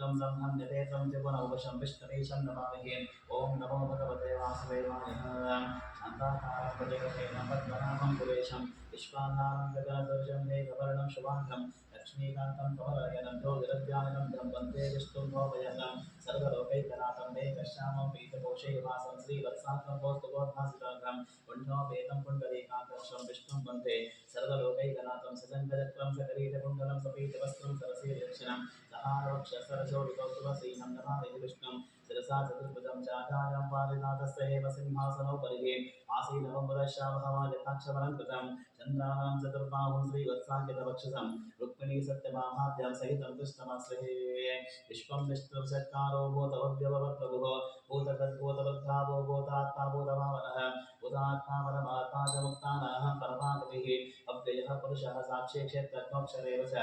विष्णुं ब्रह्मं यतेतं त्रिपुरमुपशं विष्णुरीशं नमामि। ओम नमो भगवते वासुदेवाय। शान्ताकारं भुजगशयनं पद्मनाभं सुरेशं विश्वाधारं गगनसदृशं मेघवर्णं शुभाङ्गं लक्ष्मीकान्तं कमलनयनं ज्योतिरध्याननं वन्दे विष्णुं भवभयहरं सर्वलोकैकनाथं मेघश्यामं पीतकोशैवासं श्रीवत्साङ्गं कौस्तुभोद्भासिताङ्गं पुण्योपेतं पुण्डरीकान्तर्षं विष्णुं वन्दे सर्वलोकैकनाथं सजङ्गचक्रं सकरीटकुण्डलं सपीतवस्त्रं सरसीर्यक्षणं सहारवक्षसरशोभितौस्तुभश्रीनं नमामि विष्णुं शिरसा चतुर्भुजं चाधारं पारिजातस्य एव सिंहासनोपरि आसीनवं वरश्यामहमालिताक्षवरं कृतं चन्द्राणां चतुर्बाहुं श्रीवत्साङ्कितवक्षसं रुक्मिणी सत्यभामाभ्यां सहितं कृष्णमाश्रये विश्वं विष्णुर्षट्कारो भूतभव्यभवत्प्रभुः भूतगद्भूतभद्भावो भूतात्मा भूतभावनः भूतात्मा परमात्मा च मुक्तानाहं परमागतिः अव्ययः पुरुषः साक्षी क्षेत्रज्ञोऽक्षरेव च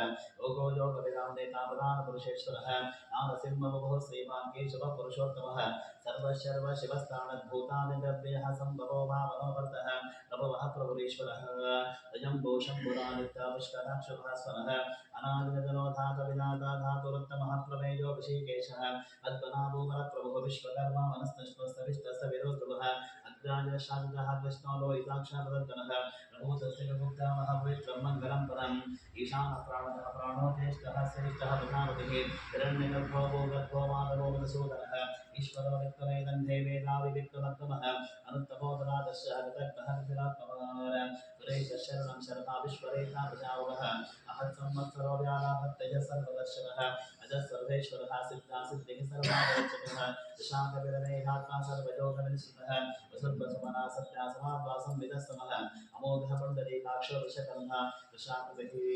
योगो योगविदां नेता प्रधानपुरुषेश्वरः नारसिंहबुभुः श्रीमान् केशवः पुरुषोत्तमः सर्वशर्वशिवस्तानद्भूतादिद्रव्यः सम्भवो भावनोवर्तः प्रभवः प्रभुरीश्वरः अयम्बो शम्भुरादित्य पुष्कराक्षभास्वरः अनादिनजनो धातविनाथा धातुरुत्तमः प्रमेयो ऋषिकेशः पद्मनाभो वरप्रभुः विश्वकर्मा मनस्तश्वस्तविष्टस्तविरोध्रुवः अग्राय शान्तः कृष्णो लोहिताक्षरतनः प्रभूतस्य गुप्तामः पवित्रं मङ्गलं परम् ईशानः प्राणः प्राणो ज्येष्ठः श्रेष्ठः प्रजापतिः हिरण्यगर्भो भूगर्भो माधवो मधुसूदनः ईश्वरो विक्रमेदन्धे वेदाविविक्रमत्तमः अनुत्तमोदरादस्य गतग्रहः विरात्मवान् सुरेशशरणं शरणा विश्वरेखा प्रजावः अहत्संवत्सरो व्यालाभत्तयः सर्वदर्शनः अजः सर्वेश्वरः सिद्धा सिद्धिः सर्वादर्शकः दशाकविरमेधात्मा सर्वयोगनिष्ठः वसुर्वसुमना सत्या समाद्वासं विदस्तमः अमोघः पुण्डरीकाक्षो वृषकर्णः वृषाकृतिः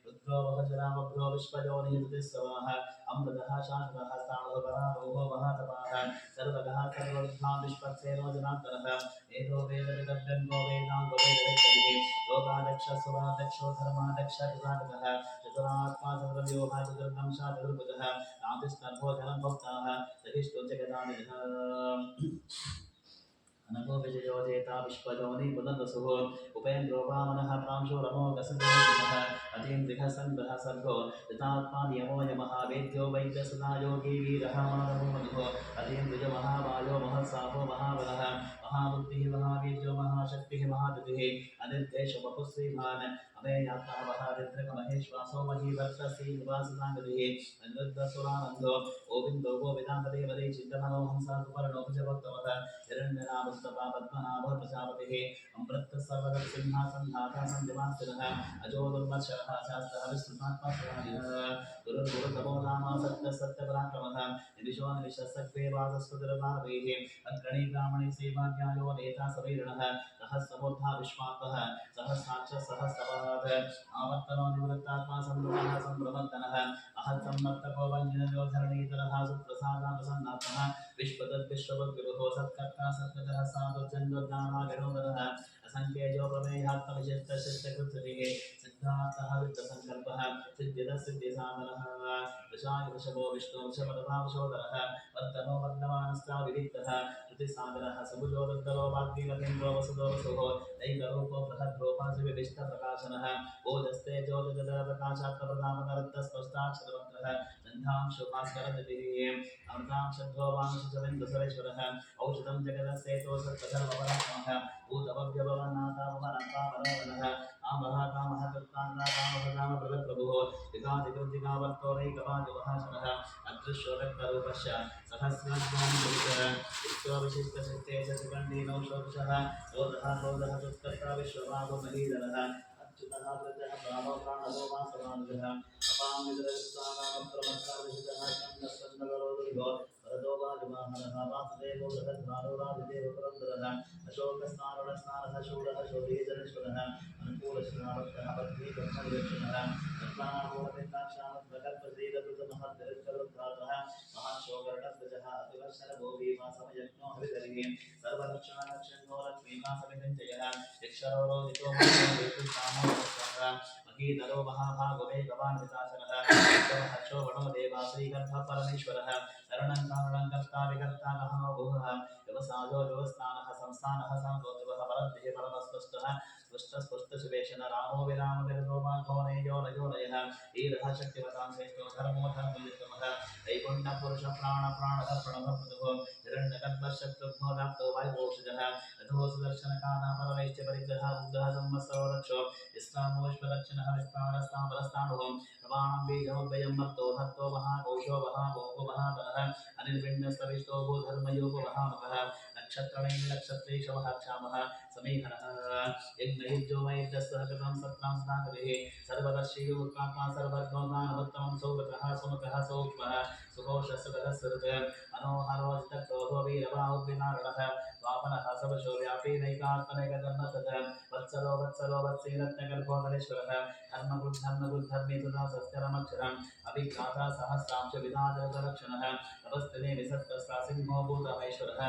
रुद्रो वहजरामभ्रो विश्वयोनिर्दिस्तवः अमृतः शाश्वतः स्थाणुपरारोहो महातपाः सर्वगः सर्वविद्वान् विश्वक्सेनो जनार्दनः वेदो वेदविदग्धो वेदाङ्गो वेदविद्धिः लोकाध्यक्षः धर्माध्यक्षः कृतागतः चतुरात्मा चतुर्व्यूहः चतुर्दंशः चतुर्भुजः रामकृष्णभोजनं भक्ताः सहिष्णु जगदानिधः अनको विजयो जेता विश्वजोनि पुनर्वसुः उपेन्द्रो वामनः प्रांशो रमो गसदोषितः अतीन्द्रिः सङ्ग्रहः सर्गो यथात्मा नियमो यमः वेद्यो वैद्यसदा योगी वीरः मानवो मनुः अतीन्द्रियो महाबायो महत्साहो महाबलः महाबुद्धिः महावीर्यो महाशक्तिः महादतिः अनिर्देशो वपुः श्रीमान् अमेयात्मा महारुद्रकमहेश्वासो महीवर्षश्री निवाससाङ्गतिः अनिरुद्धसुरानन्दो गोविन्दो गोविदान्तदेवदे चिन्तमनो हंसा सुपर्णोपजगोत्तमः हिरण्यनामस्तपा पद्मनाभः प्रजापतिः अमृतः सर्वदत्सिंहासन्धाता सन्धिमास्तिरः अजो दुर्मर्षः शास्त्रः विस्तृतात्मस्वरायः गुरुर्गुरुतमो नाम सत्यः सत्यपराक्रमः निमिषो निमिषस्सत्त्वे वादस्वदुर्भावैः अग्रणी ब्राह्मणे सेवाज्ञायो नेता सवीरणः सहस्रमूर्धा विश्वात्मः सहस्राक्षः सहस्रपाद आवर्तनो निवृत्तात्मा संवृतः संभ्रमर्दनः अहत्सम्मर्तको वञ्जनयो धरणीतरः सुप्रसादा प्रसन्नात्मः विश्वतद्विश्ववद्गुरुः सत्कर्ता सत्कतः साधुर्जन्मज्ञानागणोदरः असङ्ख्येयो प्रमेयात्मविशिष्टशिष्टकृत्सतिः सिद्धार्थः वित्तसङ्कल्पः सिद्धिदः सिद्धिसाधनः वृषाय वृषभो विष्णु वृषभदभावशोदरः वर्धनो वर्धमानस्त्राविदिक्तः कृतिसागरः सबुजो रुद्रो वाग्मीवकेन्द्रो वसुदो वसुः दैकरूपो बृहद्रूपासिविष्टप्रकाशनः ओजस्ते ज्योतिगदप्रकाशात्मप्रतापनरत्तस्पष्टाक्षरवक्त्रः गन्धांशु भास्करजतिः अमृतांशध्वो वांशुचवेन्द्रसुरेश्वरः औषधं जगदस्तेतो सत्पधर्मपराक्रमः भूतभव्यभवनाथापमनन्तामनोहरः कामः कामः कृत्कान्ता कामः कामप्रभुः युगादिकृतिकावर्तो वैकवादिवहासनः अदृश्यो व्यक्तरूपश्च सहस्रज्ञानिपुरुषः विश्वविशिष्टशक्ते शतकण्डीनौषोषः क्रोधः क्रोधः दुष्कर्ता विश्वभावो महीधरः अच्युतः वृद्धः प्राणो प्राणो वासवानुजः अपामितरस्तानामप्रमत्ताविषितः स्कन्दस्कन्दगरोदुर्गो वरदो वायुवाहनः वासुदेवो बृहद्भारो वादिदेव पुरन्दरः अशोकस्नारुणस्नारः शूरः शोभीजनेश्वरः अनुकूलश्रावक्तः पत्नीकर्मनिरक्षणः निर्माणमूलपिण्डाक्षामद्भगर्भश्रीरकृतमहद्गरुत्करोद्धातः महाशोकर्णध्वजः अतिवर्षरभो भीमासमयज्ञो हरिधरिः सर्वलक्षणलक्षणो लक्ष्मीमासमितिञ्जयः यक्षरोदितो महीधरो महाभागो वेगवान्विताशनः शोभणो देवा श्रीगर्भः परमेश्वरः करुणं कारुणं कर्ता विकर्ता गहनो भुवः व्यवसायो व्यवस्थानः संस्थानः संतोषवः परद्भिः परमस्पष्टः पुष्टस्पुष्टसुवेशन रामो विराम विरदोमाघोनेयो नयोनयः ईरः शक्तिवतां श्रेष्ठो धर्मो धर्मयुक्तमः दैपुण्यपुरुष प्राणप्राणधर्पणभप्रदुः हिरण्यगर्भशत्रुघ्नो दाप्तो वायुभूषजः रथो सुदर्शनकाना परमैश्च परिग्रह उग्रः संवत्सरो रक्षो विस्तामोष्मदक्षिणः विस्तारस्तामरस्ताणुः प्रमाणं बीजमुद्भयं मर्तो हर्तो महाघोषो महाभोगो महाबलः अनिर्विण्यस्तविष्टो भूधर्मयोगो महामकः नक्षत्रणैः नक्षत्रेशवः क्षामः समीहनः यज्ञयुज्यो वैद्यस्तः कृतं सत्रां सदागतिः सर्वदर्शियोत्कात्मा सर्वज्ञोदानमुत्तमं सौगतः सुमुखः सूक्ष्मः सुघोषः सुरः अनोहरोजितक्रोधो वीरबाहुर्विनारणः वामनः सबशो व्यापी नैकात्मनैकधर्मतः वत्सलो वत्सलो वत्सेरत्नकल्पोधरेश्वरः धर्मगुद्धर्मी तथा सत्यरमक्षरम् अभिघ्राता सहस्रांश विधातरक्षणः नमस्ते निसत्तस्ता सिंहो भूतमैश्वरः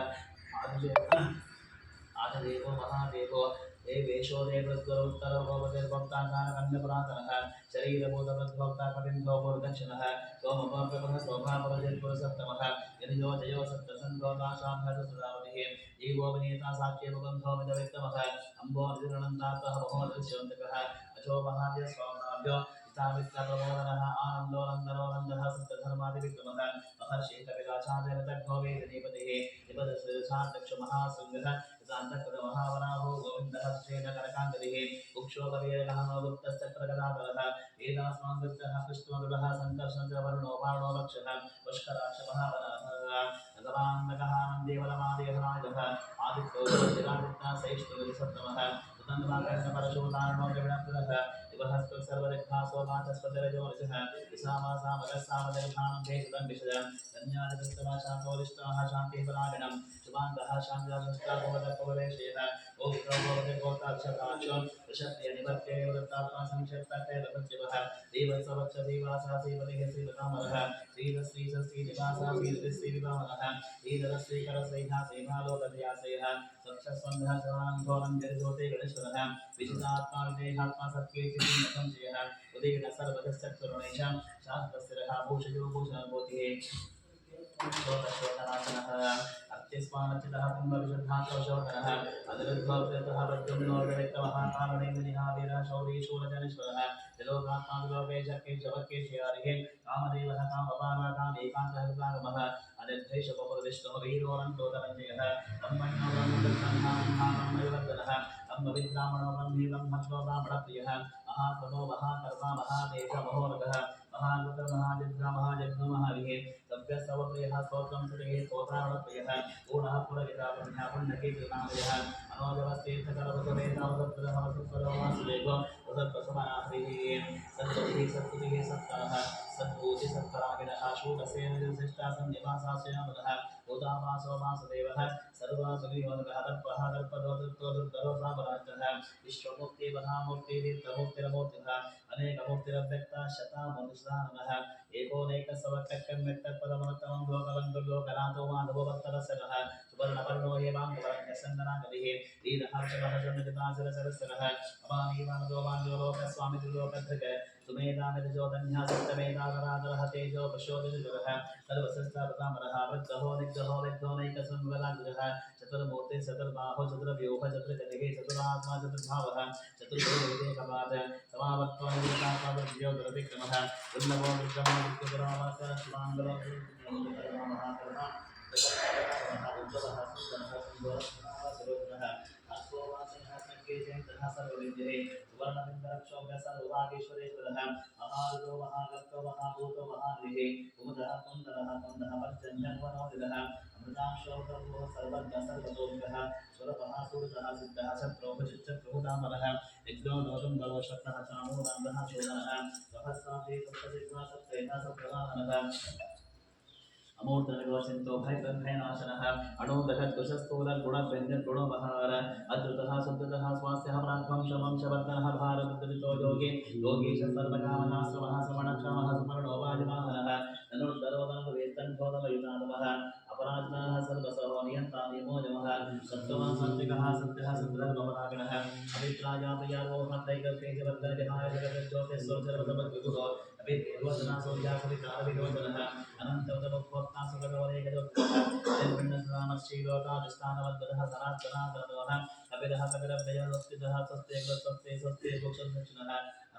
आदिदेवो महादेवो देवेशो देवस्वरोत्तरो भवतिर्भक्ताकारकन्यपुरातनः शरीरभूतप्रद्भक्ता कविन्धो भूर्दक्षिणः सोमभोप्रभः शोभापरजत्पुरसप्तमः यनिजो जयो सप्तसन्धोदाशाभरसुरावतिः जीवो विनीता साक्ष्यमुगन्धो मिदवित्तमः अम्बो निर्गणन्तात्तः महोदस्योन्तकः अचो महाद्य स्वाभाव्यो प्रबोधनः आनन्दो नन्दनो सप्तधर्मादिविक्रमः महर्षि कविराचार्यरतघ्नो वेदनीपतिः निपदस्साध्यक्षमहासुन्दः महावराहो गोविन्दः श्रीनकरकाङ्गदिः उक्षोभवीरगहनो गुप्तस्तक्रगदाधरः वेदास्माङ्गः कृष्णोदुलः सङ्कर्षणवर्णो बाणो लक्षः पुष्कराक्षमहावराः भगवान्नकः देवलमादेवराजः आदित्यो ज्योतिरादित्यः सैष्णुसप्तमः सुतन्वाकर्णपरशोदारणो जगणप्रदः दिवहस्तु सर्वदिग्भासो मातस्पतिरजोनिजः विसामासामगस्सामदर्भानं भेषुदं विषजः कन्यादिकृष्टवाशान्तोरिष्टाः शान्तिपरायणं शुभाङ्गः शान्तिराजष्टाभवदपवलेशयः गोविन्दोभवतिर्गोत्राक्षराक्षो ऋषभ्यनिवर्त्यैवदत्तात्मा संक्षेप्तैरपत्यवः देवत्सवक्षदेवासा श्रीपतिः श्रीपतामरः श्रीधश्रीधश्रीनिवासा श्रीधश्रीविवामनः श्रीधरश्रीकरश्रीहा श्रीमालोकदयाश्रयः सक्षस्वन्धः सर्वान्धोरं जरिजोते गणेश्वरः विजितात्मा विदेहात्मा सत्कीर्तिसंशयः उदयेन सर्वजश्चक्षुरुणेश शास्त्रस्थिरः भूषयो भूषणभूतिः शोकशोकनाशनः अत्यस्मानचितः कुम्भविशुद्धात्मशोकनः अनिरुद्धोऽप्यतः प्रद्युम्नोर्विक्तमः कारणेन्द्रिहावीरः शौरी शूलजनेश्वरः त्रिलोकात्मा विलोके शक्तिशवकेशयारिः कामदेवः कामपालः कामेकान्तः अनिर्देशपपुरविष्णुः वीरोऽनन्तोदरञ्जयः ब्रह्मण्योब्रह्मदत्तन्नामयोवर्धनः ब्रह्मविद्रामणो ब्रह्मी ब्रह्मत्वो ब्राह्मणप्रियः महात्मनो महाकर्मा महादेश महोरगः महालुक महाजिद्रा महाजग्नो महाविः सभ्यस्तवप्रियः स्तोत्रं श्रुतिः स्तोत्रावणप्रियः पूर्णः पुरगिता पुण्यः पुण्यकीर्तिनामयः अनोजवस्तीर्थकरवसुवेदावसत्प्रदः वसुत्वरो वासुदेवो वसत्प्रसमनाभिः सत्पतिः सत्पुतिः सत्तरः सद्भूति सत्परागिणः शूलसेनशिष्टा सन्निवासाश्रयामदः उदावासो वासुदेवः सर्वासुनियोगः दर्पः दर्पदो दुर्दरो सामराजः विश्वमुक्तिमहामूर्तिर्तीर्थमूर्तिरमूर्तिः अनेकमूर्तिरव्यक्ता शतामनुष्ठानः एकोनैकसवक्कम्यक्तपदमनतमं लोकबन्धुः लोकनाथो माधवो भक्तरसरः सुवर्णवर्णो हेमाङ्गवरण्यसन्दनागतिः वीरहर्षमहर्षणजितासुरसरसरः अमानीवानदो वाञ्जोलोकस्वामितुलोकधृग सुमेधानिजोधन्यः सप्तमेधाधराधरः तेजो पशोदिजगः सर्वसस्तापतामरः वृद्धहो निग्रहो विद्धोनैकसंवराजः चतुर्मूर्तिः चतुर्बाहो चतुर्व्यूह चतुर्गतिः चतुरात्मा चतुर्भावः चतुर्भुजविदेकपाद समावर्त्वनिर्विकात्मविक्रमः दुर्लभो विक्रमो विक्रमरामः शिवाङ्गलो महाकर्मा उज्ज्वलः सुन्दरः सुन्दरः अश्ववासिनः संकेतः सर्वविद्ये सुवर्णबिन्दरक्षोभ्य सर्वभागेश्वरेश्वरः महारुद्रो महागर्तो महाभूतो महाद्रिः कुमुदः कुन्दरः कुन्दः पर्जन्यवनोदितः अमृताक्षोभ्यो सर्वज्ञ सर्वतोभ्यः सुरभः सूरजः सिद्धः शत्रुः चित्रप्रभुदामरः यज्ञो नोदुम्बरो शक्तः चामोदान्दः चोदनः सहस्राब्दे सप्तजिह्वा सप्तेता सप्रधानः अमूर्तनिर्वसिन्तो भयनाशनः अणुदहद्कुशस्थूलगुणव्यञ्जनगुणोपहार अद्भुतः शुद्धतः स्वास्थ्यः प्राध्वंशवंशवर्धनः भारतदलितो योगी योगीश सर्वकामनाश्रमः समणक्षमः सुपर्णो वाजवाहनः धनुर्धरोदनवेत्कण्ठोदमयुतानवः अपराजनः सर्वसहो नियन्ता निमोजमः सत्त्वः सात्विकः सत्यः सिद्धधर्मपरायणः अभिप्रायापयारोहन्तैकल्पेजवर्धनजहाय जगज्योतिस्वरसर्वसमद्विभुः अभिर्वचना सूर्यासवितारविलोचनः अनन्तवदमुक्ता सुगतवरेकजोक्तः निर्विण्णसदामश्रीलोकादिष्टानवद्वदः सनातनातनः कविरः कविरव्ययः स्वस्तितः स्वस्ते स्वस्ते मोक्षदक्षिणः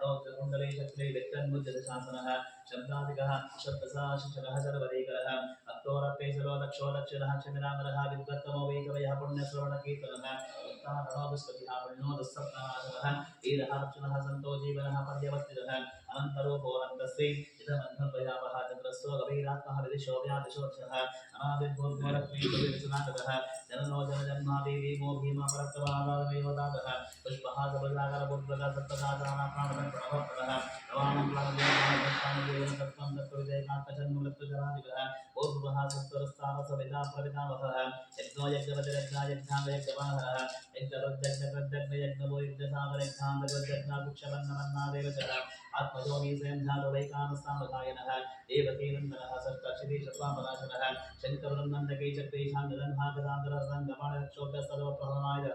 अरोक्षकुण्डले चक्रे विक्रन्मुद्यशासनः शब्दादिकः शब्दसा शिक्षकः सर्वदैकरः अत्तोरप्पे सर्व दक्षो दक्षिणः क्षमिरामरः विद्वत्तमो वैकवयः पुण्यश्रवणकीर्तनः उत्तारणो दुष्पतिः पुण्यो दुःसप्तनाशनः ईरः अर्जुनः सन्तो जीवनः पर्यवस्थितः अनन्तरूपोऽनन्तस्ते इदमन्धद्वयावः चन्द्रस्व गभीरात्मः विदिशो व्यादिशोक्षः अनादिर्भूर्भुवरत्मेकविरचनागतः जननो जनजन्मादेवीमो भीमा परत्तवादादेवदातः पुष्पः सबलाकरपुत्रः सप्तदातानां प्राणपणः रवाणं प्लावदेवान् तत्त्वं तत्त्वविजयकात्मजन्ममृत्युजरादिकः ऊर्ध्वः सत्त्वरस्तावसविदा प्रवितावहः यज्ञो यज्ञवतिरज्ञायज्ञाङ्गयज्ञवाहरः यज्ञरुद्यज्ञकृद्यज्ञयज्ञवो यज्ञसागरज्ञान्दरुद्यज्ञाकुक्षबन्धमन्नादेवचः आत्मजोनीसेन्धातुवैकानस्तामकायनः देवकीनन्दनः सप्तक्षितिशत्वापराशनः शङ्करनन्दके चक्रेशान्दरन्भागदान्दररङ्गमाणक्षोभ्य सर्वप्रहणाय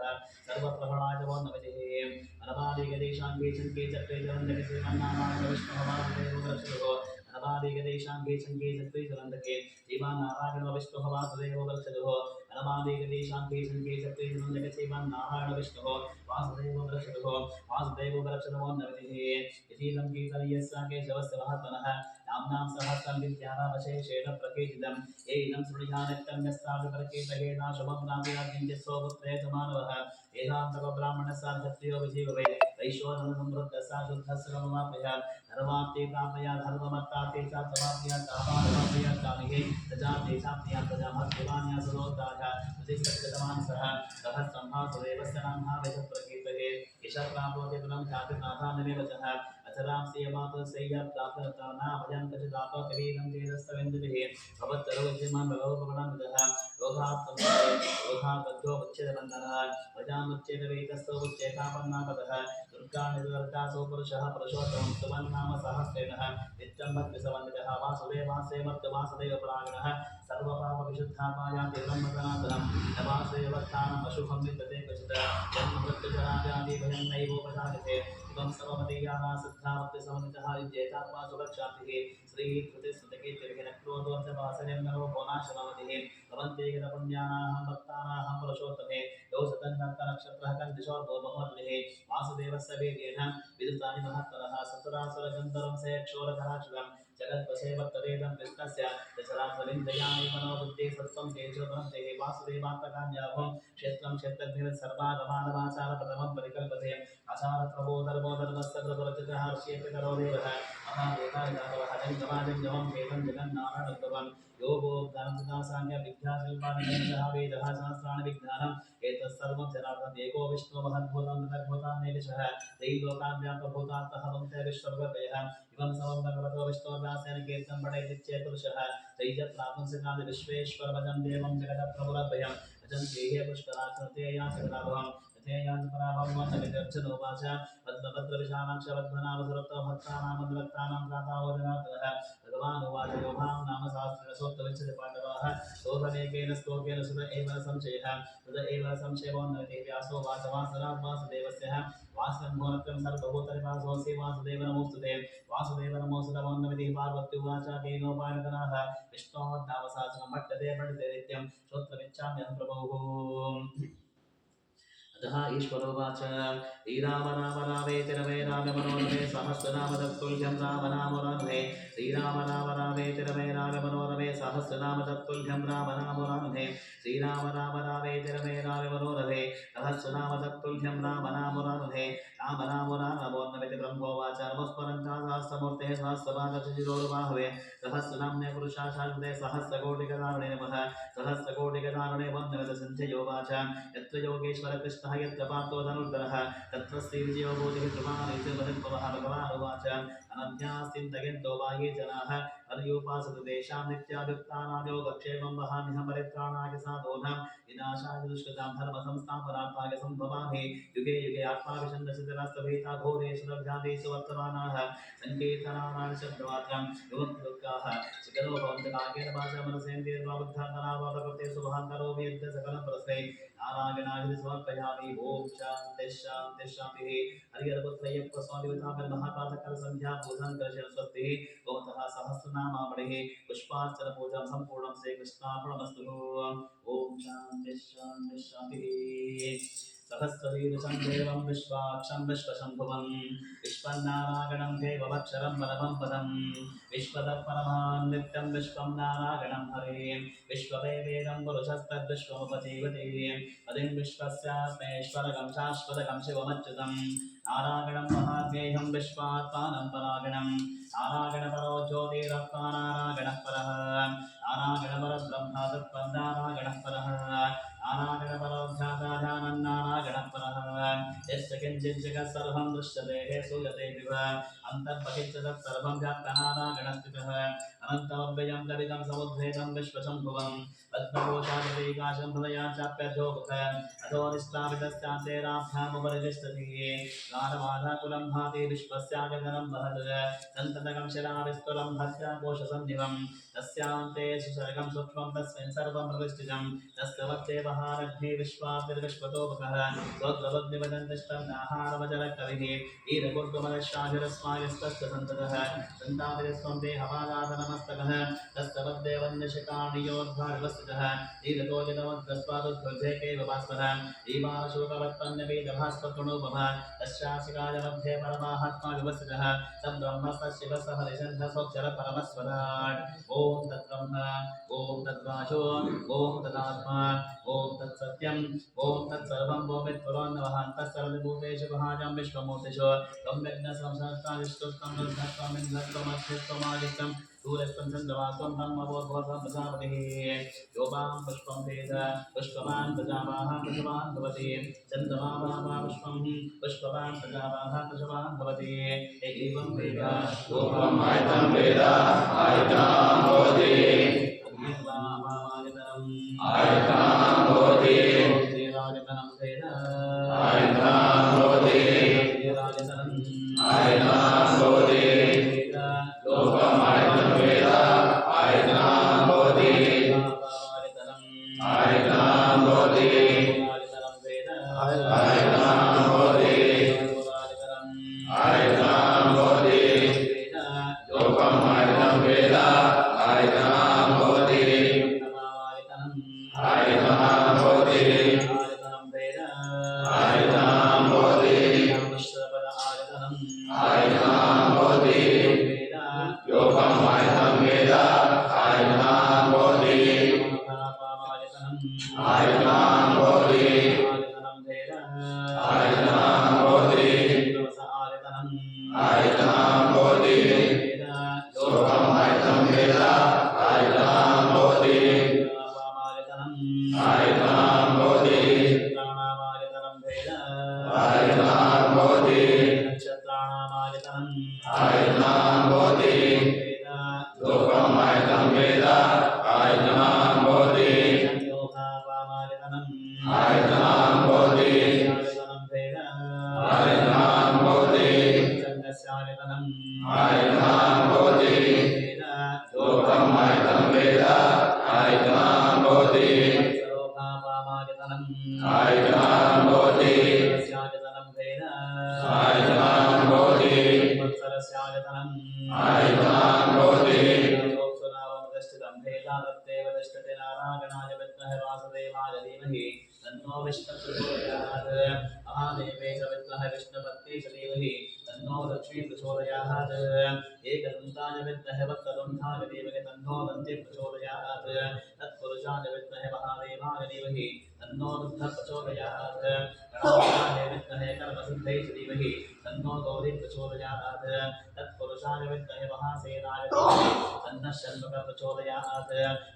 वो नमः अनवादिगदेशाङ्गे शङ्के चक्रे जलन्दके श्रीमन्नारायणविष्णुभवासुदेवो अनवादिगदेशाङ्गे शङ्के चक्रे जलन्दके श्रीमन्नारायणो विष्णुः वासुदेवो वृक्षदुः अनवादिगदेशाङ्गे शङ्के चक्रे जलन्दके श्रीमन्नारायणविष्णुः वासुदेवो वृक्षदुः वासुदेवो वृक्षदुः नमः यतीदं कीर्तनीयस्य केशवस्य महात्मनः नाम्नां सहस्रं विद्यानामशेषेण प्रकीर्तितम् एनं शृणुयानित्यं यस्ताभिप्रकीर्तयेना शुभं नाम्याग्निञ्च स्वपुत्रे च मानवः एनान्तको ब्राह्मणस्यार्थत्यो विजीववे वैश्वनसमृद्धस्या शुद्धस्रममापया धर्माप्ते प्रापया धर्ममत्ताते च समाप्या तापादमापया कामिहे तजाते चाप्या तजामद्देवान्या सुरोद्धाः प्रतिसत्यतमानसः सहस्रं भासुदेवस्य नाम्ना वेदप्रकीर्तये ईशः प्राप्नोति पुनः चातिनाथानमेव चः अचरां सेयमातु सेय्याप्तापनां भजं कचिदापो कवीरं तेजस्विन्दुभिः भवत्तरोज्यमान् भगवभवनामिदः रोधात्तद्धो उच्चेदबन्धनः भजामुच्चेदवेतस्थो उच्चेतापन्नापदः दुर्गानिदुर्गासो पुरुषः पुरुषोत्तमं सुवन्नाम सहस्रेणः नित्यं भक्तिसमन्वितः वासुदेवासे मर्त्यवासुदेवपरायणः सर्वपापविशुद्धात्मायाति ब्रह्मसनातनं न वासुदेवस्थानम् अशुभं विद्यते क्वचित् जन्ममृत्युजराव्याधिभयं नैवोपजायते इदं सर्वमदीयाः सिद्धावक्तिसमन्वितः विद्येतात्मा सुरक्षातिः श्रीकृतिस्तुतिकीर्तिर्हिनक्रोधोर्जवासनं नरो भुवनाशनवतिः भवन्तेकपुण्यानाहं भक्तानाहं पुरुषोत्तमे यो सतन्नक्षत्रः कन्दिशोर्भो भगवद्भिः वासुदेवस्य वीर्येण विदुतानि महत्तरः सतुरासुरगन्धर्वं सेक्षोरधराक्षुरं जगद्वशे वर्ततेदं कृष्णस्य दशरासविन्द्रियाणि मनोबुद्धि सत्त्वं तेजोबलन्तेः वासुदेवात्मकान्याभं क्षेत्रं क्षेत्रज्ञवित्सर्वागमानवाचारप्रथमं परिकल्पते आचारप्रबोधर्बोधर्मस्य प्रभुरचितः ऋष्येपितरो देवः महादेवताः जङ्गमाजङ्गमं वेदं जगन्नारायणोत्तमं योगो ज्ञानदासान्य विद्याशिल्पानिजः वेदः सहस्राणि विज्ञानम् एतत्सर्वं जनार्दन एको विष्णु महद्भूतं तद्भूतान्येकशः त्रैलोकान् व्यापभूतात्तः वंशे विश्वव्यपयः इमं समं भगवतो विष्णोर्दासेन कीर्तं पठेदिच्छेत् पुरुषः तैजप्रापुंसकान् विश्वेश्वरभजं देवं जगदप्रभुरभयं भजन्ते हे पुष्कराक्षते याचकलाभवम् र्चनोवाच भद्रविशालाक्षवद्भनामसुरत्वभक्तानामद्भक्तानां प्रातावोदनातः भगवानुवाच योभां नाम सहस्रेण पाण्डवाः शोभनेकेन स्तोकेन सुत एव संशयः सुत एव संशयो नरते व्यासो वासवासनात् वासुदेवस्य वासन्मोनत्रं सर्वभूतनिवासोऽसि वासुदेव नमोऽस्तुते वासुदेव नमोऽस्तु नमोन्नमिति पार्वत्युवाच केनोपायतनाः विष्णोर्नामसहस्रं पठ्यते पठिते नित्यं श्रोत्रमिच्छाम्यहं प्रभोः अतः ईश्वरोवाच श्रीराम राम रामेति रमे रामे मनोरमे सहस्रनाम तत्तुल्यं राम नाम रामे श्रीराम राम रामेति रमे रामे मनोरमे सहस्रनाम तत्तुल्यं राम नाम रामे श्रीराम राम रामेति रमे रामे मनोरमे सहस्रनाम तत्तुल्यं राम नाम रामे राम नाम रामोन्नमिति ब्रह्मोवाच नमस्मरन्ता सहस्रमूर्तेः सहस्रपादशिरोर्बाहवे सहस्रनाम्ने पुरुषाशान्ते सहस्रकोटिकदारुणे नमः सहस्रकोटिकदारुणे वन्दमित सञ्जयोवाच यत्र योगेश्वर कृष्ण यत्र पार्थो धनुर्धरः तत्र श्रीविजयो बोधिः कृपानित्यवदन्पवः भगवानुवाच अनन्यास्तिन्तयन्तो बाह्ये जनाः पर्युपासते तेषां नित्यायुक्तानां योगक्षेमं वहाम्यहं परित्राणाय साधूनां विनाशाय दुष्कृतां धर्मसंस्थापनार्थाय सम्भवामि युगे युगे आत्माविशन्दशतरास्तभीता घोरेषु लब्धादेषु वर्तमानाः सङ्कीर्तनानां शब्दमात्रं युवक्तुर्गाः शिखरो भवन्तकाकेन वाचा मनसेन्द्रियर्वा बुद्धान्तरावा प्रकृते शुभान्तरो वेद्य सकलं प्रस्मै नारायणाय समर्पयामि ओम शांति शांति शांति हरिहरपुत्रय्यप्प स्वामिवतामन्महापातकल संध्या पूजन दर्शन स्वस्ति ओमतः सहस्रनामावलिः पुष्पार्चन पूजन संपूर्णं श्री कृष्णार्पणमस्तु ओम शांति शांति शांति सहस्रशीर्षं देवं विश्वाक्षं विश्वशम्भुवं विश्वन्नारायणं देवमक्षरं परमं पदं विश्वतः परमान् नित्यं विश्वं नारायणं हरे विश्ववेदं पुरुषस्तद्विश्वमुपजीवते पदिं विश्वस्यात्मेश्वरकं शाश्वतकं शिवमच्युतं नारायणं महाज्ञेयं विश्वात्मानं परायणं नारायणपरो ज्योतिरप्पा नारायणः परः नारायणपरब्रह्म तत्त्वं नारायणः परः नारायणपरोऽध्यासाधानं नारायणः परः यस्य किञ्चित् जगत् सर्वं दृश्यते हे सूयते विव अन्तर्बहिश्च तत्सर्वं व्याप्तनारायणस्थितः अनन्तमव्ययं ललितं समुद्भेदं विश्वशम्भुवं पद्मकोशादिकाशं हृदया चाप्यधोमुख अधोनिष्ठापितस्यान्तेराभ्यामुपरितिष्ठति गाढबाधाकुलं भाति विश्वस्यागगनं महत् सन्ततकं शिराविस्तुलं भस्याकोशसन्निभं तस्यान्ते सुसर्गं सूक्ष्मं तस्मिन् सर्वं प्रतिष्ठितं तस्य वक्तेवहारग्नि विश्वाद्विर्विश्वतोमुखः स्वद्वद्निवदन्तिष्ठं नाहारवजरकविः ईरकुर्गमलश्राजरस्मायस्तस्य सन्ततः सन्ताविरस्वं देहवादातनमस्तकः तस्य वद्देवन्यशिकाणियोद्धारवस्थितः ईरतोजितमद्गस्वादुद्भुर्जेकैव भास्वरः ईमानशोकवत्पन्नवेदभास्वतृणोपमः तस्यासिकाय मध्ये परमात्मा विवस्थितः स ब्रह्मस्य शिवः सह निषन्धसोऽक्षर परमस्वराट् ॐ तद्ब्रह्म ॐ तद्वाचो ॐ तदात्मा ॐ तत्सत्यम् ॐ तत्सर्वं भूमित्पुरोन्नवहान्तः महाजं विश्वमूर्तिषु त्वं विघ्नसंसारकारिष्टुत्वं निर्धत्वं विघ्नत्वमध्यत्वमादित्यं सूर्यस्तं चन्द्रमात्वं ब्रह्मवोद्भवं प्रजापतिः योपां पुष्पं वेद पुष्पवान् प्रजावाः पुष्पवान् भवति चन्द्रमावाः पुष्पं पुष्पवान् प्रजावाः पुष्पवान् भवति एवं वेद योपं आयतं वेद आयतं भवति आयतं भवति राजतनं वेद आयतं भवति राजतनं आयतं भवति योपं आयतं वेद आयतं भवति आयतं भवति राजतनं वेद आयतं भवति आयतं भवति योपं आयतं वेद आयतं भवति आयतं भवति आयतं वेद आयतं भवति आयतं भवति योपं आयतं वेद आयतं भवति आयतं भवति आयतं भवति आयतं भवति योपं आयतं वेद आयतं भवति आयतं भवति आयतं भवति नक्षत्राणामायतनं आयतं भवति योपं आयतं वेद आयतं भवति आयतं भवति आयतं भवति चन्द्रस्यायतनं आयतं भवति योपं आयतं वेद आयतं भवति आयतं भवति आयतं भवति आयतं भवति नारायणाय विद्महे वासुदेवाय धीमहि तन्नो विष्णुः महादेवे च विद्महे विष्णुपत्नी च धीमहि तन्नो लक्ष्मी प्रचोदयात् एकदन्ताय विद्महे वक्रतुण्डाय धीमहि तन्नो दन्तिः प्रचोदयात् तत्पुरुषाय विद्महे महादेवाय धीमहि तन्नो रुद्रः प्रचोदयात् गणाय विद्महे कर्मसिद्धये च धीमहि तन्नो गौरी प्रचोदयात् तत्पुरुषाय विद्महे महासेनाय धीमहि तन्नः शण्मुखः प्रचोदयात्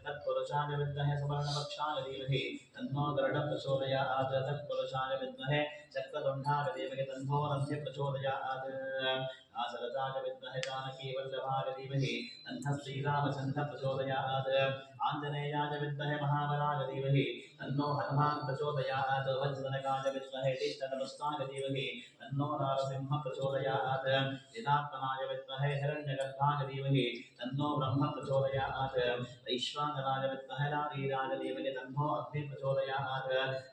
तत्पुरुषाय विद्महे सुवर्णपक्षाय धीमहि तन्नो गरुडः प्रचोदयात् तत्पुरुषाय विद्महे चक्रतुण्डाय धीमहि तन्नो रन्ध्रः प्रचोदयात् आसरजाय विद्महे जानकीवल्लभाय धीमहि तन्नः श्रीरामचन्द्रः प्रचोदयात् आञ्जनेयाय विद्महे महाबलाय धीमहि तन्नो हनुमान् प्रचोदयात् वज्रनकाय विद्महे तीक्ष्णधनुष्टाय धीमहि तन्नो नरसिंहः प्रचोदयात् निदात्मनाय विद्महे हिरण्यगर्भाय धीमहि तन्नो ब्रह्म प्रचोदयात् वैश्वानराय विद्महे नारीराय धीमहि तन्नो अग्निः प्रचोदयात्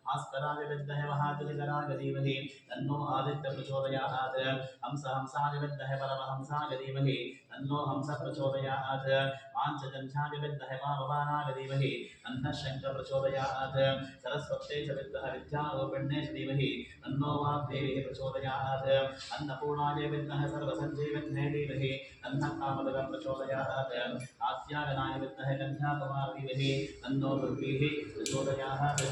भास्कराय विद्महे महाबलिधराय धीमहि तन्नो आदित्यः प्रचोदयात् हंसाय विद्महे परमहंसाय धीमहि तन्नो हंसः प्रचोदयात् पाञ्चजन्याय विद्महे वामवानाय धीमहि अन्नशंकर प्रचोदयात् सरस्वत्यै च विद्मः विद्यारूपिण्यै च धीमहि तन्नो वाग्देवी प्रचोदयात् अन्नपूर्णायै विद्मः सर्वसञ्जीविन्यै धीमहि अन्नकामदकं प्रचोदयात् आस्यागनाय विद्मः कन्याकुमारी धीमहि तन्नो दुर्गीः प्रचोदयात्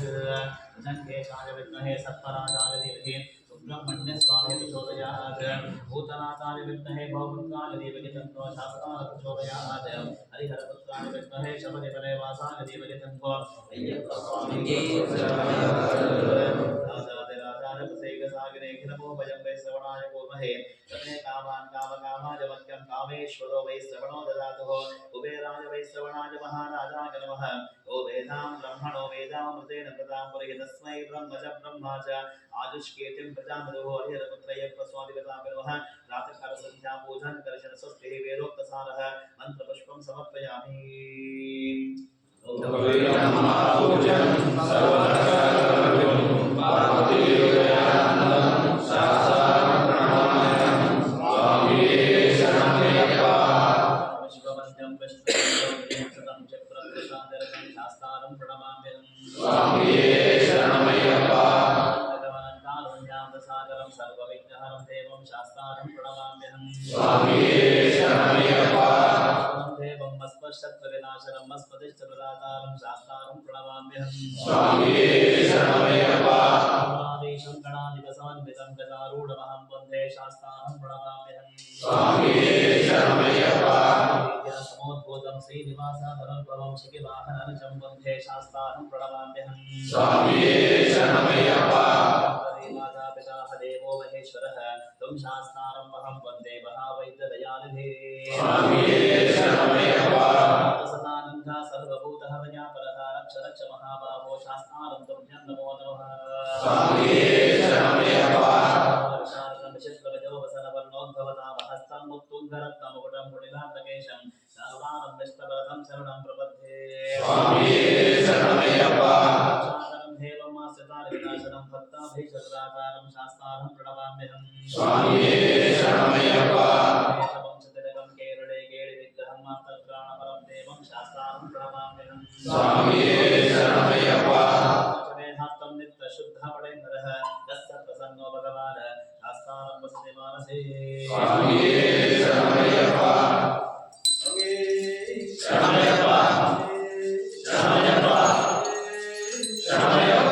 जङ्घेशाय विद्महे सत्पराजाय धीमहि सुब्रह्मण्यस्वामी प्रचोदयात् भूतनाथाय विद्महे भवभृताय धीमहि तन्नो शास्त्राय प्रचोदयात् हरिहरपुत्राय विद्महे शबरिमले वासाय धीमहि तन्नो अय्यप्पस्वामी राजाधिराजाय प्रसेकसागरे नमो वयं वै श्रवणाय कुर्महे तमे कामान् कामकामाय वक्यं कामेश्वरो वै श्रवणो ददातुः कुबेराय वै श्रवणाय महाराजाय नमः ओ वेदां ब्रह्मणो वेदामृतेन प्रदां पुरहि तस्मै ब्रह्म च ब्रह्मा च आजुष्केतिं प्रजामरुः हरिहरपुत्रय्यप्पस्वामिगताय नमः प्रातःकालसन्ध्या पूजन दर्शन स्वस्तिः वेदोक्तसारः मन्त्रपुष्पं समर्पयामि शत्रुविनाशनं मस्पतिश्च प्रदातारं शास्तारं प्रणमाम्यहं स्वामिये शरणमय्यप्पा आदिशं गणाधिपसमन्वितं गजारूढमहं वन्दे शास्तारं प्रणमाम्यहं स्वामिये शरणमय्यप्पा समुद्भूतं श्रीनिवासाधरं शिखिवाहननिजं वन्दे शास्तारं प्रणमाम्यहं स्वामिये शरणमय्यप्पा माता पिता देवो महेश्वरः तं शास्तारं अहं वन्दे महावैद्यदयानिधे स्वामिये शरणमय्यप्पा सदानन्दा सर्वभूतः वयापरः रक्ष रक्ष महाबाहो शास्तारं तुभ्यं नमो नमः स्वामिये शरणमय्यप्पा वर्षार्थं विशिष्टवजोवसनवर्णोद्भवतामहस्तं मुक्तुङ्गरत्नमुकुटं पुणिलाग्रकेशं सर्वानं विष्टवरदं शरणं प्रपद्ये स्वामिये शरणमय्यप्पा देवं आश्रितारिविनाशनं भक्ताभीष्टदातारं शास्तारं प्रणमाम्यहं स्वामिये शरणमय्यप्पा वंशतिलकं केरळे केळिविग्रहं मातर्प्राणपरं देवं शास्तारं प्रणमाम्यहं स्वामिये शरणमय्यप्पा वेदान्तं नित्यशुद्धपडेन्द्रः यस्य प्रसन्नो भगवान् शास्तारं वसति मानसे स्वामिये शरणमय्यप्पा शरणमय्यप्पा शरणमय्यप्पा शरणमय्यप्पा शरणमय्यप्पा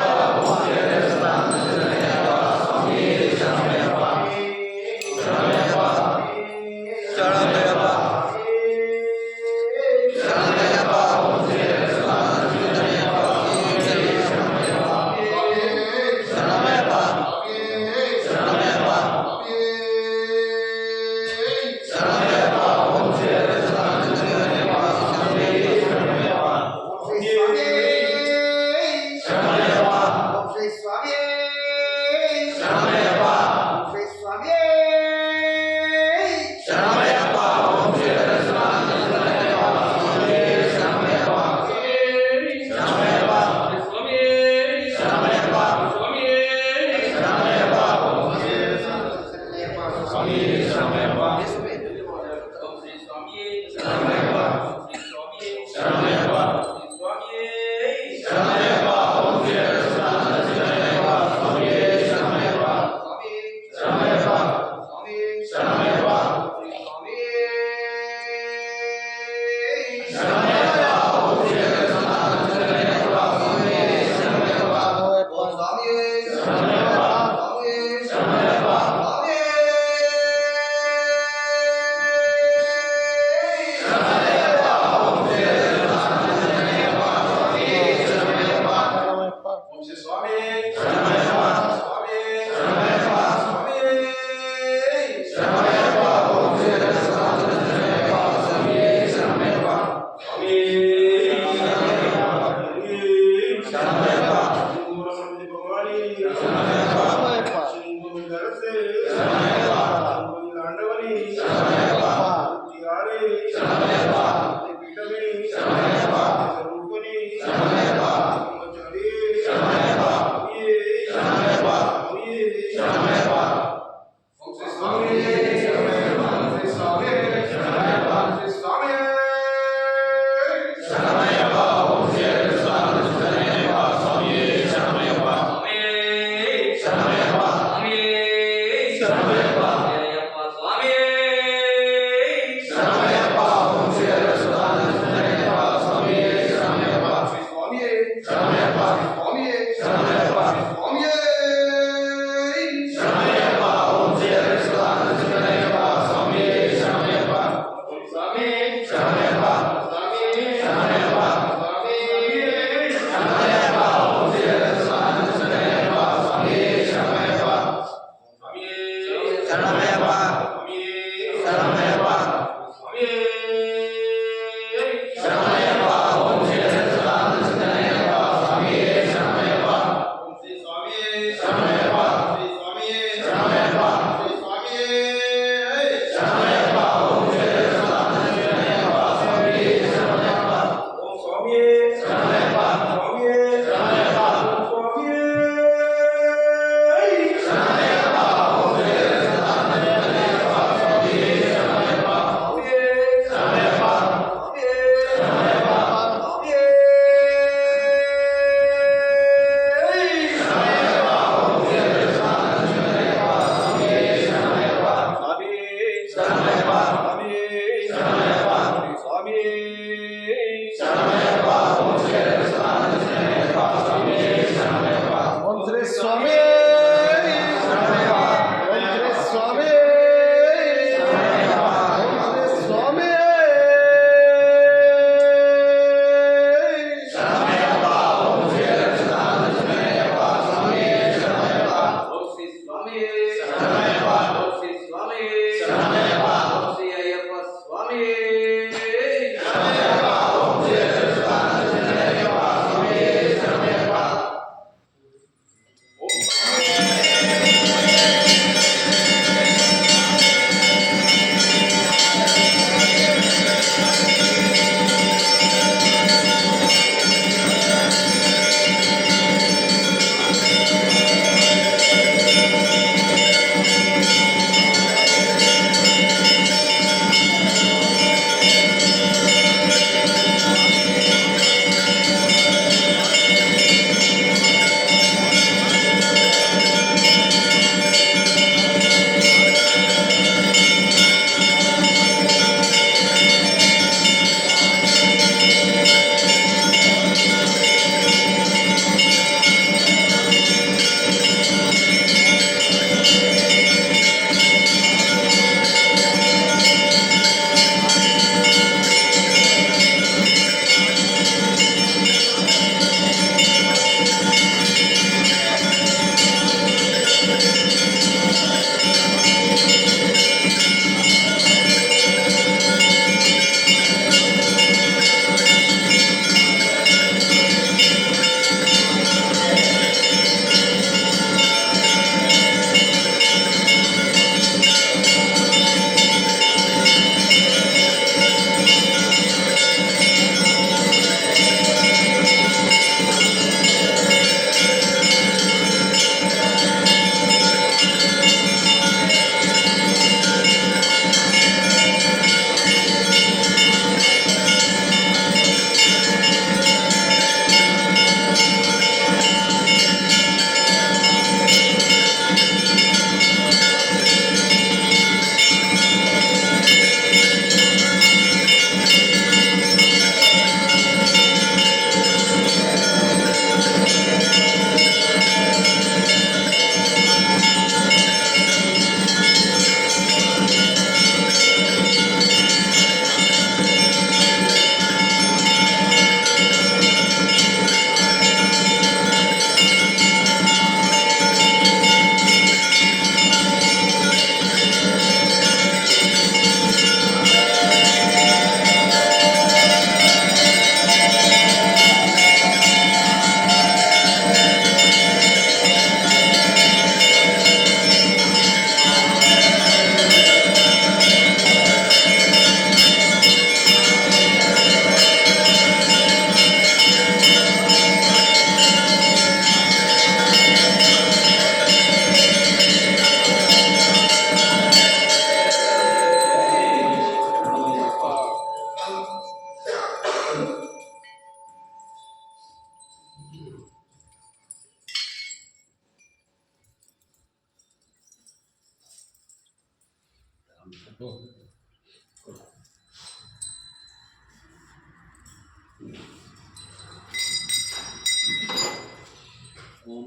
ओम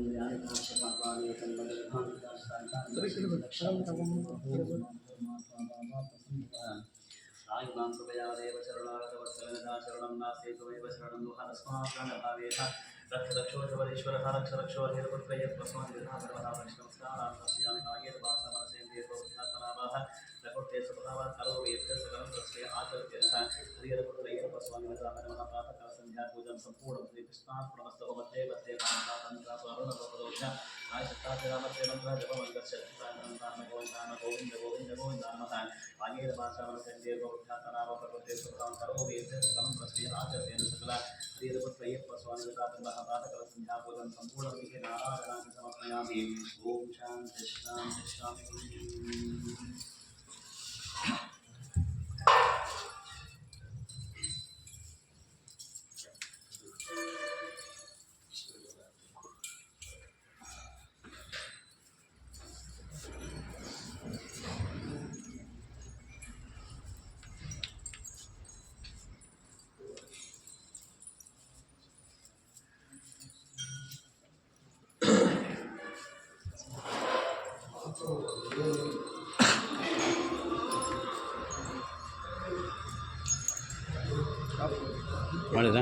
ज्ञानकाशकापाले आयुमां कृपयादेव चरणागतवत्सलनिदाचरणं नास्ति त्वमेव शरणं दुःखरस्मात् प्रणभावेह रक्षरक्षोर्धवरीश्वरः रक्षरक्षोर्हिरपुत्रयत्वस्मान्विधाभगवताभक्ष्णमस्कारान् तस्यामि कायेन वाचा मनसेन्द्रियतोऽध्यात्मनाभाः प्रकृते स्वभावात् करोमि यद् सकलं तस्य आचर्यनः हरिहरपुत्रयत्वस्मान्विधाभगवतः प्रातःकालसन्ध्यापूजं सम्पूर्णं श्रीकृष्णार्पणमस्तु मध्ये मध्ये कान्तातन्त्रास्वारुणवपदोष आयशक्ताचरामस्य जपमङ्गच्छत्तानन्तान गोविन्द गोविन्द गोविन्द नमः आगेन भाषा मनसेन्द्रियतोऽध्यात्मनाभाः प्रकृते स्वभावात् करोमि यद् सकलं तस्य आचर्येण सकल हरिहरपुत्रयत्वस्वान्विधाभगवतः प्रातःकालसन्ध्यापूजं सम्पूर्णं नारायणाय समर्पयामि ओम शांति शांति शांति। ಮಾಡಿದ